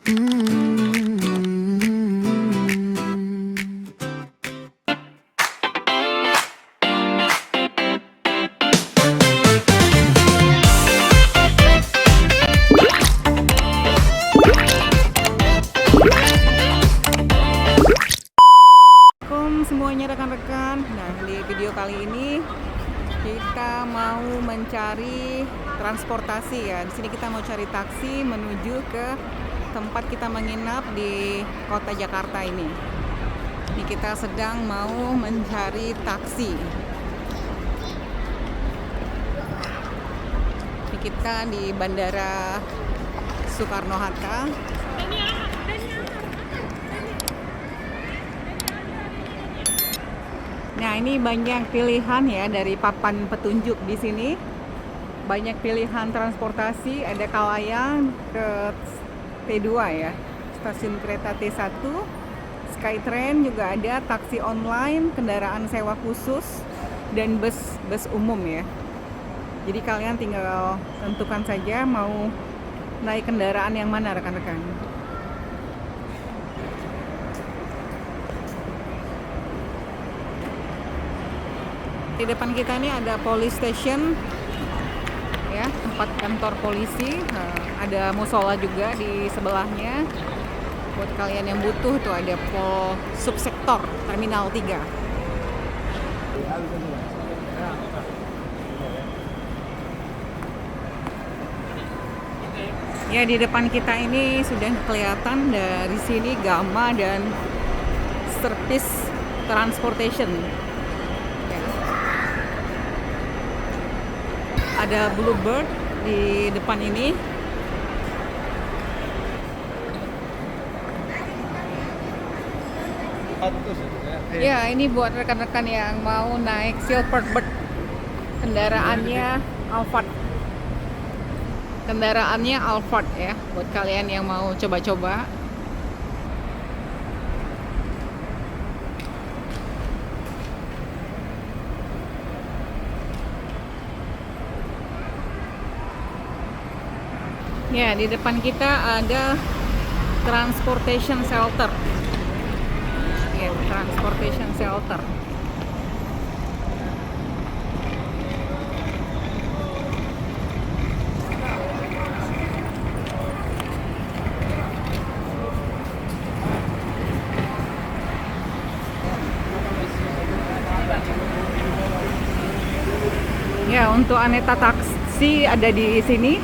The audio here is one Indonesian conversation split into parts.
Semuanya rekan-rekan. Nah, di video kali ini kita mau mencari transportasi ya. Di sini kita mau cari taksi menuju ke tempat kita menginap di kota Jakarta ini. Ini kita sedang mau mencari taksi. Ini kita di Bandara Soekarno-Hatta. Nah, ini banyak pilihan ya dari papan petunjuk di sini. Banyak pilihan transportasi, ada Kalayang ke T2 ya. Stasiun kereta T1, Skytrain juga ada, taksi online, kendaraan sewa khusus dan bus umum ya. Jadi kalian tinggal tentukan saja mau naik kendaraan yang mana rekan-rekan. Di depan kita ini ada police station ya, tempat kantor polisi. Ada musola juga di sebelahnya. Buat kalian yang butuh tuh ada pol subsektor Terminal 3. Ya, di depan kita ini sudah kelihatan dari sini Gama dan Service Transportation. Ada Bluebird di depan ini. Ya, ini buat rekan-rekan yang mau naik Silverbird. Kendaraannya Alphard. Kendaraannya Alphard ya, buat kalian yang mau coba-coba. Ya, di depan kita ada transportation shelter. Ya, transportation shelter. Ya, untuk aneka taksi ada di sini.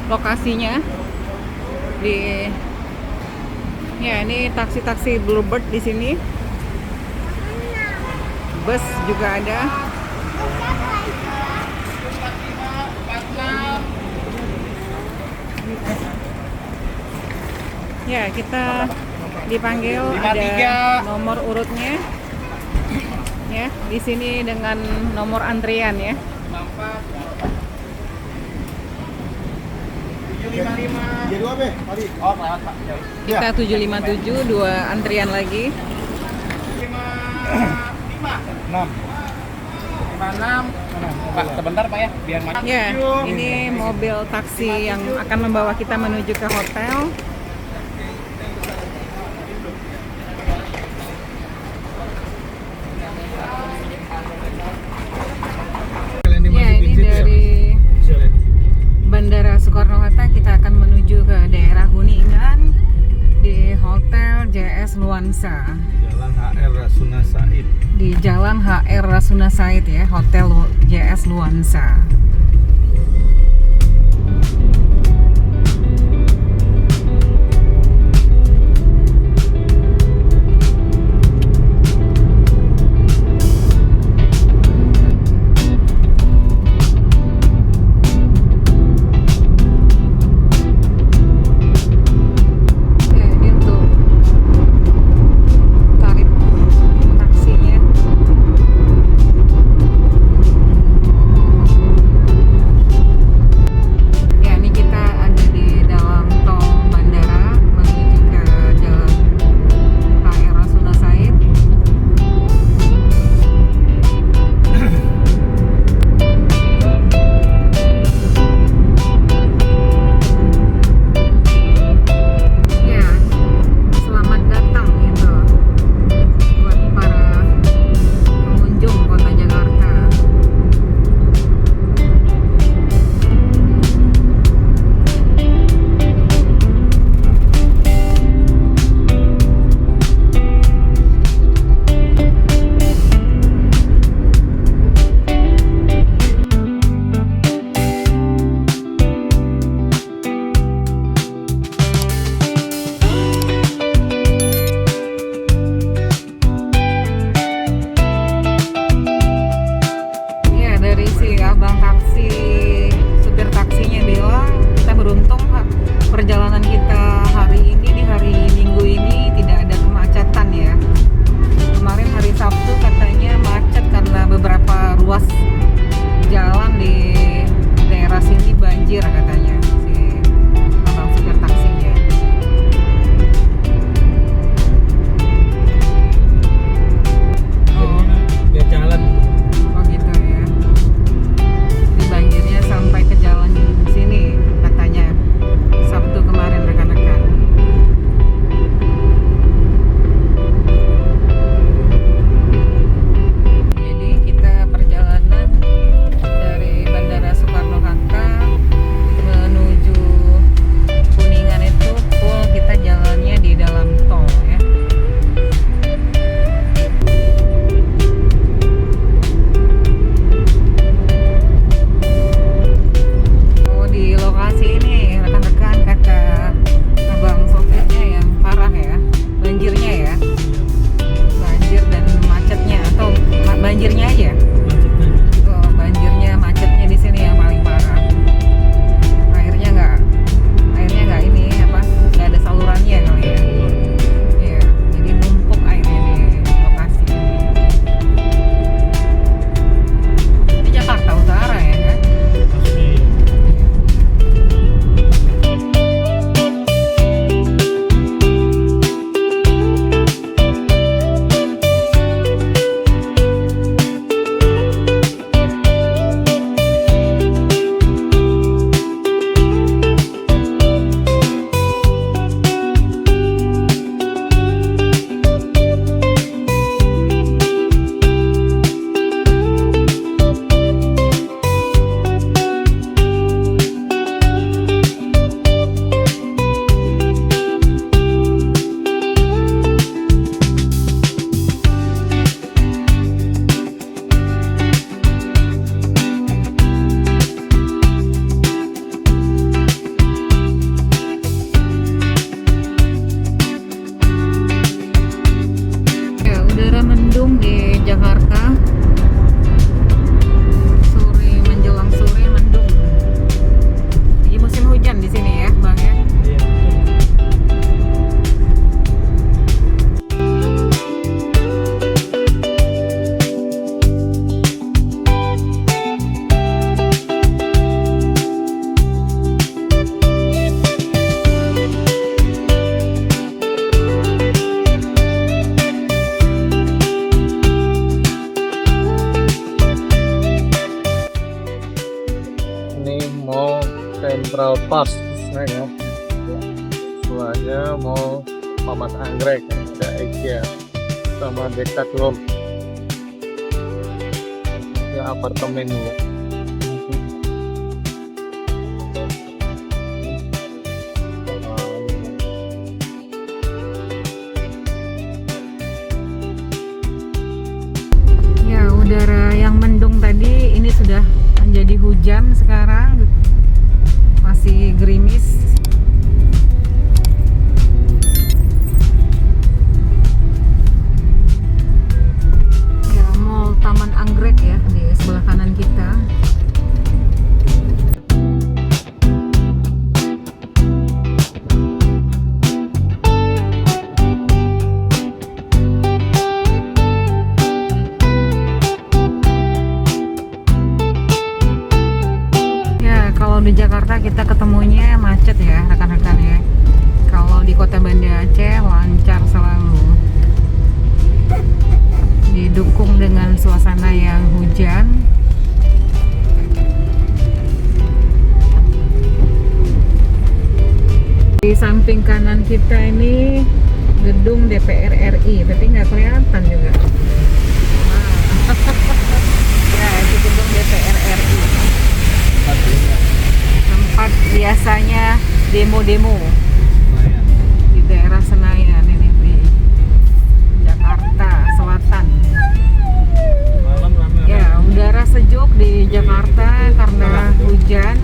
Lokasinya di ya, ini taksi-taksi Bluebird di sini. Bus juga ada. Ya, kita dipanggil, ada nomor urutnya. Ya, di sini dengan nomor antrian ya. Kita 757, 2 antrian lagi. 56. Pak, sebentar Pak ya, biar macet. Ya, ini mobil taksi yang akan membawa kita menuju ke hotel. Ya, ini dari Bandara Soekarno-Hatta kita akan menuju ke daerah Kuningan di Hotel JS Luansa. Jalan HR Rasuna Said. Di Jalan HR Rasuna Said ya, Hotel JS Luansa. Pas, ya. Setelahnya mau Paman Anggrek, ada IKEA sama Decathlon. Ya apartemen dulu. Ya, udara yang mendung tadi ini sudah menjadi hujan sekarang. Masih gerimis. Ya, Mall Taman Anggrek ya di sebelah kanan kita. Kalau di Jakarta kita ketemunya macet ya rekan-rekan ya. Kalau di Kota Banda Aceh lancar selalu. Didukung dengan suasana yang hujan. Di samping kanan kita ini gedung DPR RI, tapi nggak kelihatan juga. Ya, itu gedung DPR RI. Tempat biasanya demo-demo di daerah Senayan ini di Jakarta Selatan. Malam rame. Ya, udara sejuk di Jakarta karena hujan.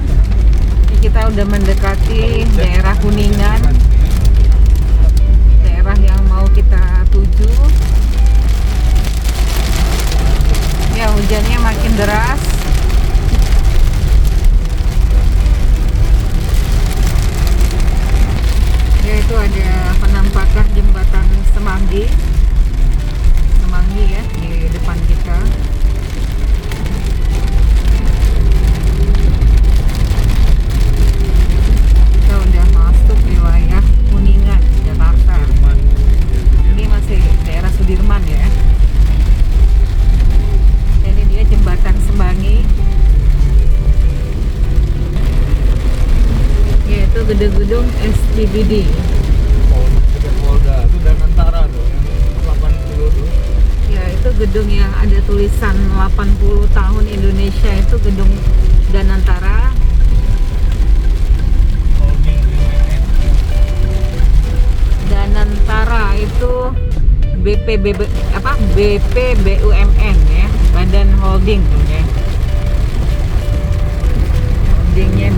Ini kita udah mendekati daerah Kuningan, daerah yang mau kita tuju. Ya, hujannya makin deras. Itu ada penampakan jembatan Semanggi ya di depan kita. Kita udah masuk wilayah Kuningan, Jakarta. Ini masih daerah Sudirman ya. Ini dia jembatan Semanggi. Yaitu gedung-gedung SCBD. Polda itu Danantara tuh yang 80 tuh. Ya, itu gedung yang ada tulisan 80 tahun Indonesia, itu gedung Danantara. Danantara itu BPBUMN ya, Badan Holding ya. Holdingnya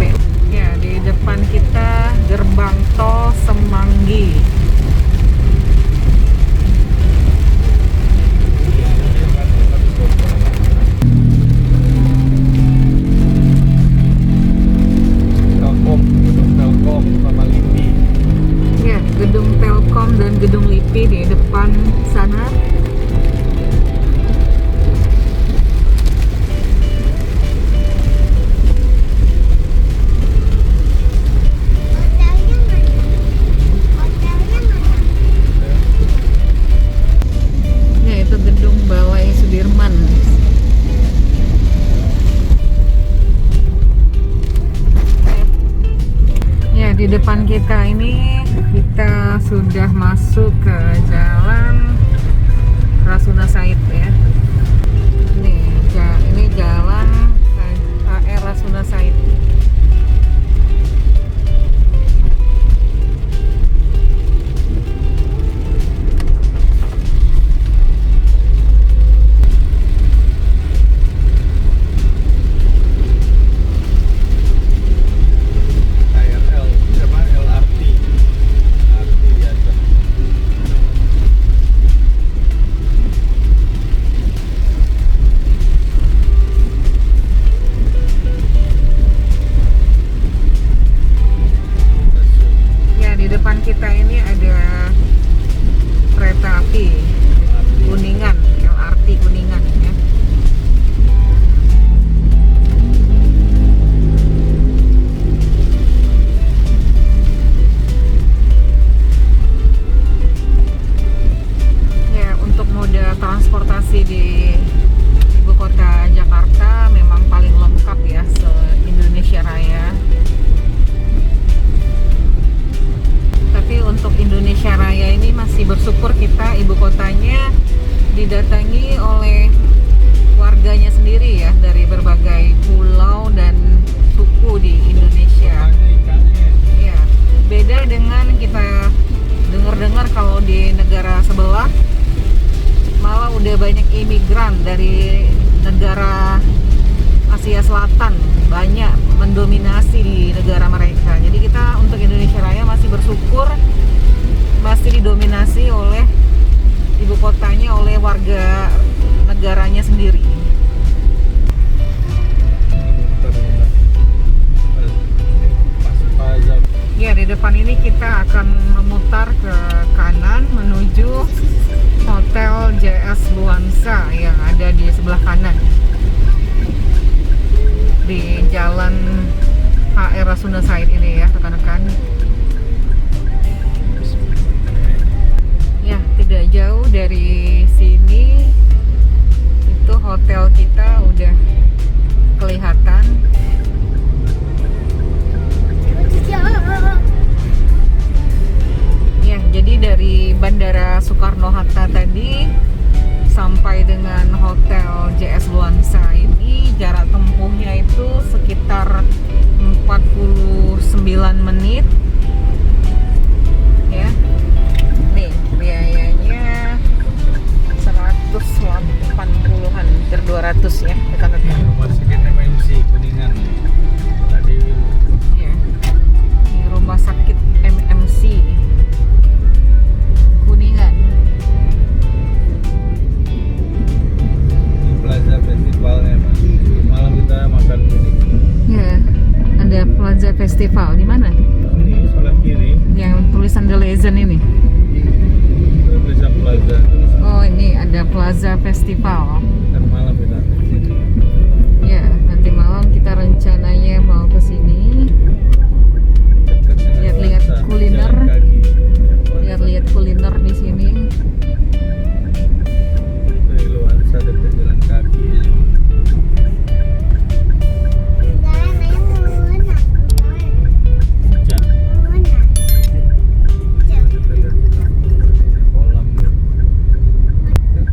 ya, di depan kita gerbang tol Semanggi. Telkom sama LIPI. Ya, gedung Telkom dan gedung LIPI di depan sana. Di depan kita ini kita sudah masuk ke jalan Rasuna Said ya. Ini jalan AR Rasuna Said. sebelah malah udah banyak imigran dari negara Asia Selatan, banyak mendominasi di negara mereka. Jadi kita untuk Indonesia Raya masih bersyukur masih didominasi oleh ibu kotanya, oleh warga negaranya sendiri. Ya, di depan ini kita akan memutar ke kanan menuju Hotel JS Luansa yang ada di sebelah kanan di Jalan HR Rasuna Said ini ya rekan-rekan. Ya, tidak jauh dari sini itu hotel kita udah kelihatan. Ya, jadi dari Bandara Soekarno-Hatta tadi sampai dengan Hotel JS Luansa ini jarak tempuhnya itu sekitar 49 menit ya. Nih biayanya 180-an, hampir 200 ya rekan-rekan. Rumah sakit MMC Kuningan tadi Ya, di Rumah Sakit MMC Kuningan. Plaza Festivalnya Mas. Malam kita makan ini. Ya, ada Plaza Festival di mana? Ini sebelah kiri. Yang tulisan The Legend ini. Plaza Plaza. Oh, ini ada Plaza Festival. Dan malam kita. Ya, nanti malam kita rencananya mau ke sini. Dekat dengan Lihat-lihat Plaza, kuliner. jalan kaki. Lihat-lihat kuliner di sini. Dari Luansa dekat jalan kaki. Hujan. Kolam.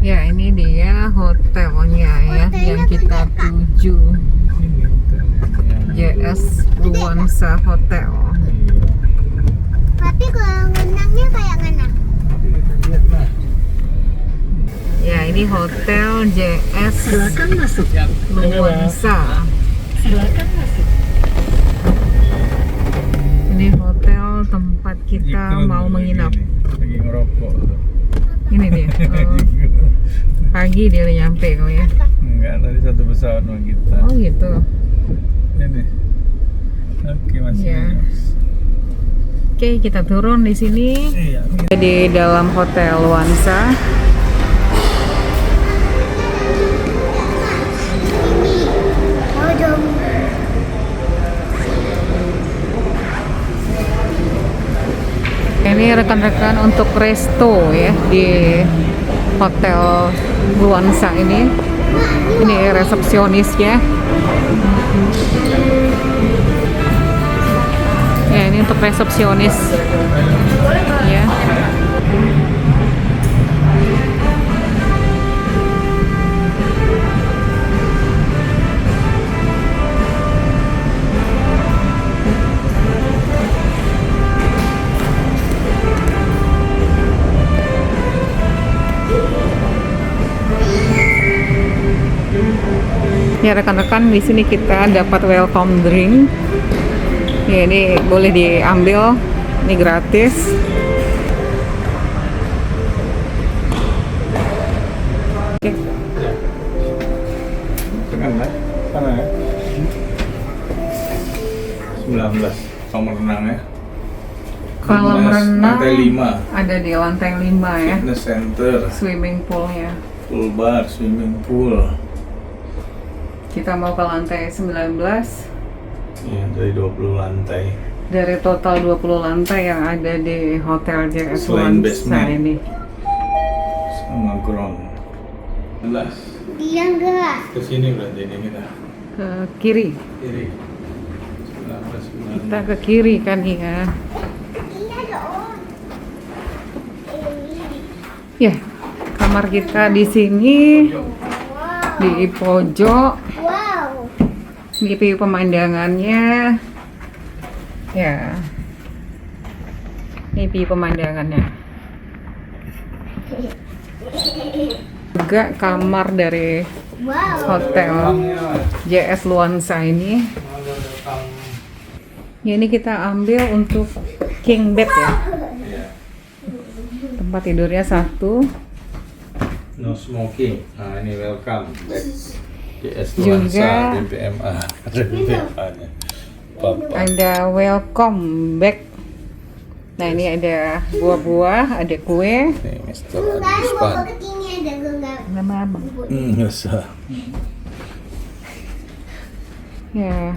Ya, ini dia hotelnya ya yang kita tuju. Ini hotelnya. JS Luansa Hotel. Tapi kalau ngenangnya kayak ngenang. Kita lihat lah. Ya, ini Hotel JS Masuk. Luansa. Silakan masuk. Ini hotel tempat kita Iklan mau lagi menginap. nih, lagi ngerokok tuh. Ini dia. Oh, pagi dia udah nyampe kok ya. Enggak, tadi satu pesawat sama kita. Oh gitu. Ini. Oke, masih. Iya. Oke, kita turun di sini. Iya. Di dalam Hotel Luansa. Oh dong. Ini rekan-rekan untuk resto ya di Hotel Luansa ini. Ini resepsionisnya. Ya, ini untuk resepsionis. Ya. Ya rekan-rekan, di sini kita dapat welcome drink. Ya, ini boleh diambil, ini gratis. Oke. Tekan lah. Sana ya. 19 kamar renang ya. Kolam 19, renang lantai 5. ada di lantai 5 ya. Fitness center, Swimming poolnya. full bar, swimming pool. Kita mau ke lantai 19 Iya, dari 20 lantai. dari total 20 lantai yang ada di Hotel JS Selain Luansa basement. ini. Sama ground. 11. Dia enggak. Ke sini berarti ini kita. Ke kiri. Kiri. 19. Kita ke kiri kan ya. Iya dong. Ya, kamar kita di sini di pojok. Wow. Ini view pemandangannya. Ya. Ini view pemandangannya. Juga kamar dari Wow. Hotel JS Luansa ini. Ya, ini kita ambil untuk king bed ya. Tempat tidurnya 1. No smoking. Nah, ini welcome back. JS Juga Luansa BPMA. Ada BPMA-nya. Bapak. ada welcome back. Nah, ini ada buah-buah, ada kue. Nih, Mr. Genggaman Agus bawa Pan. ke sini ada genggaman. Nama abang. Biasa. Ya,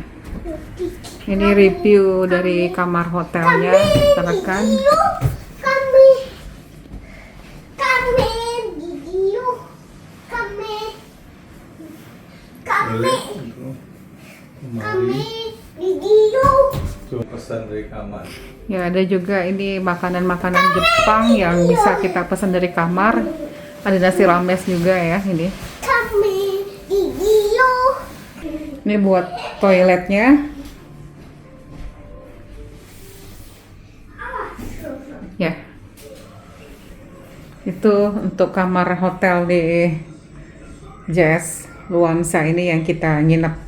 ini review dari kamar hotelnya, rekan. Kami video kami video. Cuma pesan dari kamar. Ya, ada juga ini makanan-makanan Jepang yang bisa kita pesan dari kamar. Ada nasi rames juga ya ini. Kami video. Ini buat toiletnya. Ya. Itu untuk kamar hotel di JS Luansa ini yang kita nginep.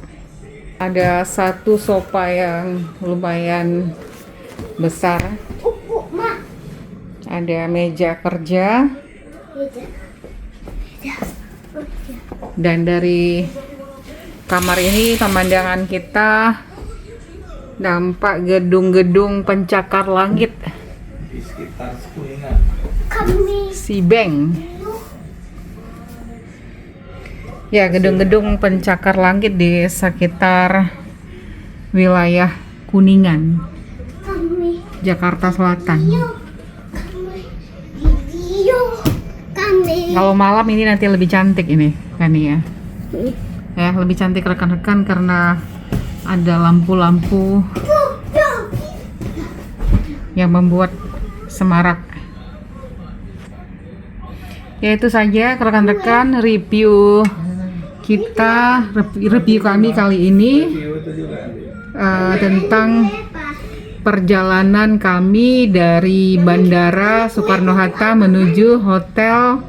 Ada satu sofa yang lumayan besar. Mak. Ada meja kerja. Dan dari kamar ini pemandangan kita nampak gedung-gedung pencakar langit Di sekitar Kuningan. Kami Sibeng. Ya, gedung-gedung pencakar langit di sekitar wilayah Kuningan, kami Jakarta Selatan. kami Kalau malam ini nanti lebih cantik ini kan ya. Ya, lebih cantik rekan-rekan karena ada lampu-lampu yang membuat semarak. Ya, itu saja rekan-rekan review kita, review kami kali ini tentang perjalanan kami dari Bandara Soekarno-Hatta menuju hotel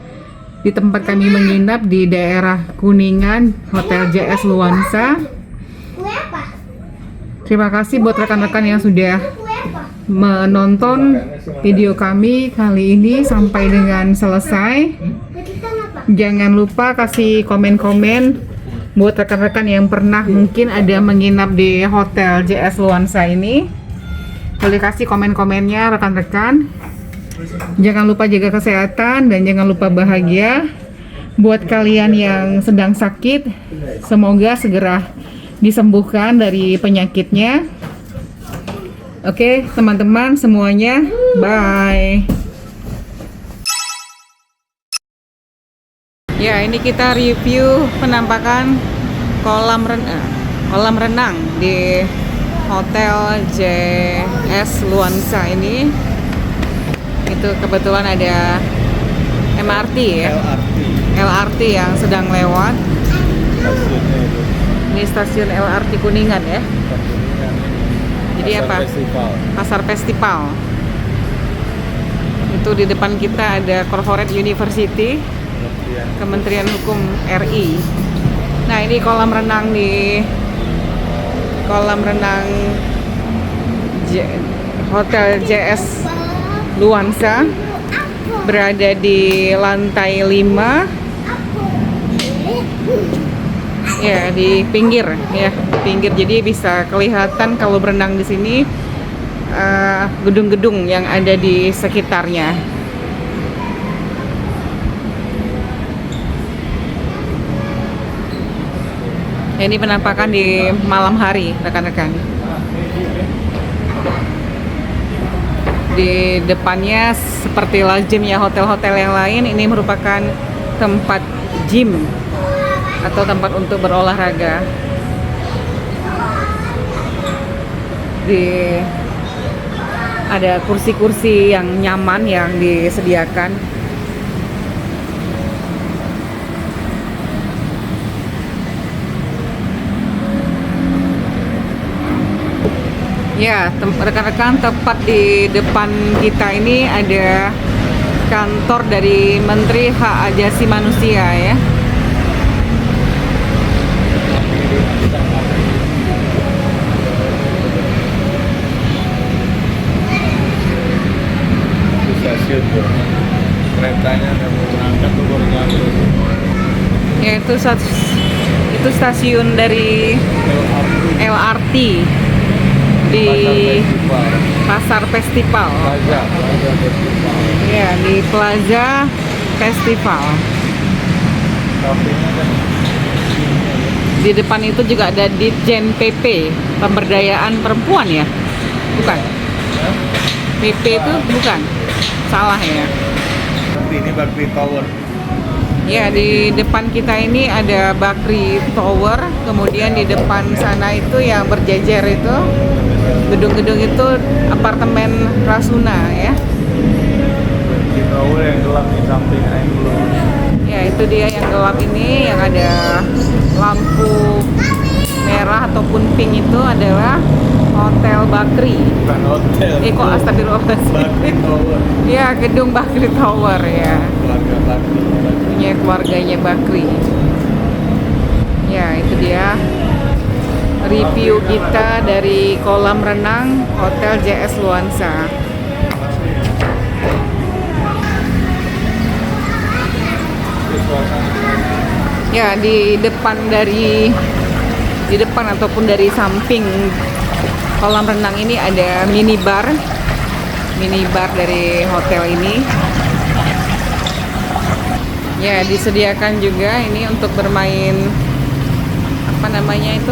di tempat kami menginap di daerah Kuningan, Hotel JS Luansa. kue apa? Terima kasih buat rekan-rekan yang sudah Kue apa? menonton video kami kali ini sampai dengan selesai. Petikan apa? Jangan lupa kasih komen-komen buat rekan-rekan yang pernah mungkin ada menginap di Hotel JS Luansa ini. Boleh kasih komen-komennya rekan-rekan. Jangan lupa jaga kesehatan dan jangan lupa bahagia. Buat kalian yang sedang sakit, semoga segera disembuhkan dari penyakitnya. Oke, teman-teman semuanya, bye. Ya, ini kita review penampakan kolam renang di Hotel JS Luansa ini. Itu kebetulan ada MRT ya, LRT yang sedang lewat. Stasiunnya itu. Ini stasiun LRT Kuningan ya. Jadi Pasar apa? Festival. Pasar Festival. Itu di depan kita ada Corporate University, Kementerian Hukum RI. Nah, ini kolam renang Hotel JS Luansa, berada di lantai 5 ya, di pinggir ya, di pinggir. Jadi bisa kelihatan kalau berenang di sini gedung-gedung yang ada di sekitarnya. Ini penampakan di malam hari, rekan-rekan. Di depannya seperti lazimnya hotel-hotel yang lain, ini merupakan tempat gym atau tempat untuk berolahraga. Ada kursi-kursi yang nyaman yang disediakan. Ya, rekan-rekan, tepat di depan kita ini ada kantor dari Menteri Hak Asasi Manusia ya. Di stasiun tuh. Keretanya udah mau berangkat tuh baru nyampe. Ya itu stasiun dari LRT di Pasar Festival. Plaza Festival. Ya, di Plaza Festival. Sampingnya kan Di depan itu juga ada Ditjen PP, Pemberdayaan Perempuan ya? Bukan? PP itu bukan? Salah ya? tapi ini Bakri Tower. Ya, di depan kita ini ada Bakri Tower, kemudian di depan sana itu yang berjejer itu, gedung-gedung itu apartemen Rasuna ya. Bakri Tower yang gelap di samping Anglo. Ya, itu dia yang gelap ini, yang ada lampu merah ataupun pink itu adalah Hotel Bakri. Bukan hotel. Kok astagfirullahaladzim. Bakri Tower. Ya, gedung Bakri Tower ya. Keluarga Bakri. Punya keluarganya Bakri. Ya, itu dia review kita dari kolam renang Hotel JS Luansa. Ya, di depan ataupun dari samping kolam renang ini ada minibar dari hotel ini. Ya, disediakan juga ini untuk bermain apa namanya itu,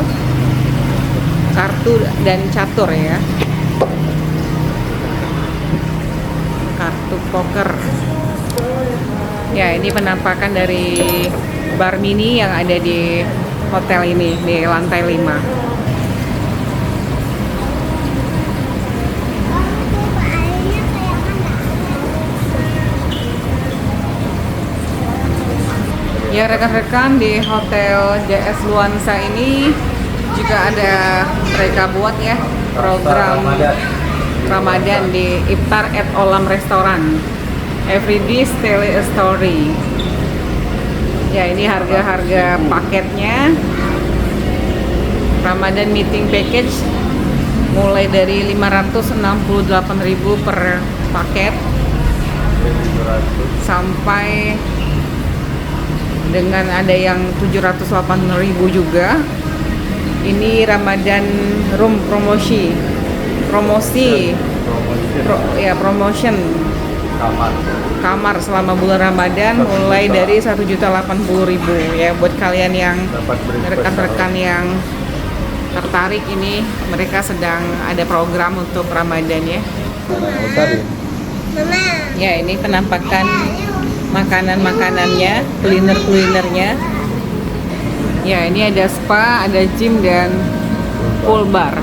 kartu dan catur ya, kartu poker. Ya, ini penampakan dari bar mini yang ada di hotel ini di lantai 5. Ya, rekan-rekan, di Hotel JS Luansa ini juga ada mereka buat ya program Ramadan di Iftar at Olam Restoran. Every dish tell a story. Ya, ini harga-harga paketnya. Ramadan meeting package mulai dari 568.000 per paket sampai dengan ada yang 708.000 juga. Ini Ramadan room promotion kamar selama bulan Ramadan mulai dari 1.080.000 ya. Buat kalian yang rekan-rekan yang tertarik, ini mereka sedang ada program untuk Ramadan ya. Ya, ini penampakan makanan-makanannya, kuliner-kulinernya. Ya, ini ada spa, ada gym dan pool bar.